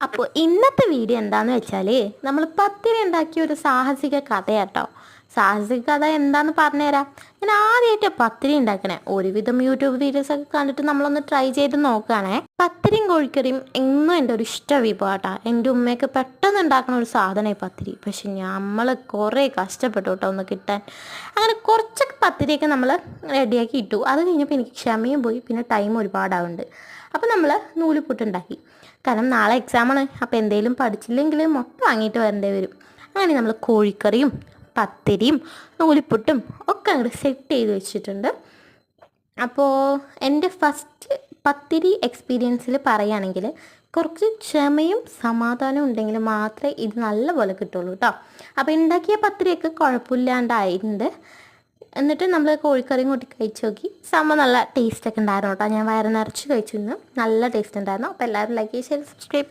അപ്പോൾ ഇന്നത്തെ വീഡിയോ എന്താണെന്ന് വെച്ചാൽ നമ്മൾ പത്തിരി ഉണ്ടാക്കിയ ഒരു സാഹസിക കഥയാട്ടോ. സാഹസിക കഥ എന്താണെന്ന് പറഞ്ഞുതരാം. ഞാൻ ആദ്യമായിട്ട് പത്തിരി ഉണ്ടാക്കണേ. ഒരുവിധം യൂട്യൂബ് വീഡിയോസൊക്കെ കണ്ടിട്ട് നമ്മളൊന്ന് ട്രൈ ചെയ്ത് നോക്കുകയാണേ. പത്തിരിയും കോഴിക്കറിയും എന്നും എൻ്റെ ഒരു ഇഷ്ട വിഭവമാട്ടോ. എൻ്റെ ഉമ്മയൊക്കെ പെട്ടെന്ന് ഉണ്ടാക്കുന്ന ഒരു സാധനമായി പത്തിരി. പക്ഷെ നമ്മൾ കുറേ കഷ്ടപ്പെട്ടു കേട്ടോ ഒന്ന് കിട്ടാൻ. അങ്ങനെ കുറച്ചൊക്കെ പത്തിരിയൊക്കെ നമ്മൾ റെഡിയാക്കി ഇട്ടു. അത് കഴിഞ്ഞപ്പോൾ എനിക്ക് ക്ഷമയും പോയി, പിന്നെ ടൈം ഒരുപാടാവുന്നുണ്ട്. അപ്പോൾ നമ്മൾ നൂലുപുട്ടുണ്ടാക്കി. കാരണം നാളെ എക്സാമാണ്. അപ്പോൾ എന്തെങ്കിലും പഠിച്ചില്ലെങ്കിൽ മുട്ട വാങ്ങിയിട്ട് വരേണ്ടി വരും. അങ്ങനെ നമ്മൾ കോഴിക്കറിയും പത്തിരിയും നൂലിപ്പുട്ടും ഒക്കെ അങ്ങോട്ട് സെറ്റ് ചെയ്ത് വെച്ചിട്ടുണ്ട്. അപ്പോൾ എൻ്റെ ഫസ്റ്റ് പത്തിരി എക്സ്പീരിയൻസിൽ പറയുകയാണെങ്കിൽ കുറച്ച് ക്ഷമയും സമാധാനവും ഉണ്ടെങ്കിൽ മാത്രമേ ഇത് നല്ലപോലെ കിട്ടുള്ളൂ കേട്ടോ. അപ്പോൾ ഉണ്ടാക്കിയ പത്തിരിയൊക്കെ കുഴപ്പമില്ലാണ്ടായിട്ടുണ്ട്. എന്നിട്ട് നമ്മൾ കോഴിക്കറിയും കൂട്ടി കഴിച്ച് നോക്കി. സംഭവം നല്ല ടേസ്റ്റൊക്കെ ഉണ്ടായിരുന്നു കേട്ടോ. ഞാൻ വയറ് നിറച്ച് കഴിച്ചിരുന്നു. നല്ല ടേസ്റ്റ് ഉണ്ടായിരുന്നു. അപ്പോൾ എല്ലാവരും ലൈക്ക് ചെയ്ത് ഷെയർ സബ്സ്ക്രൈബ്.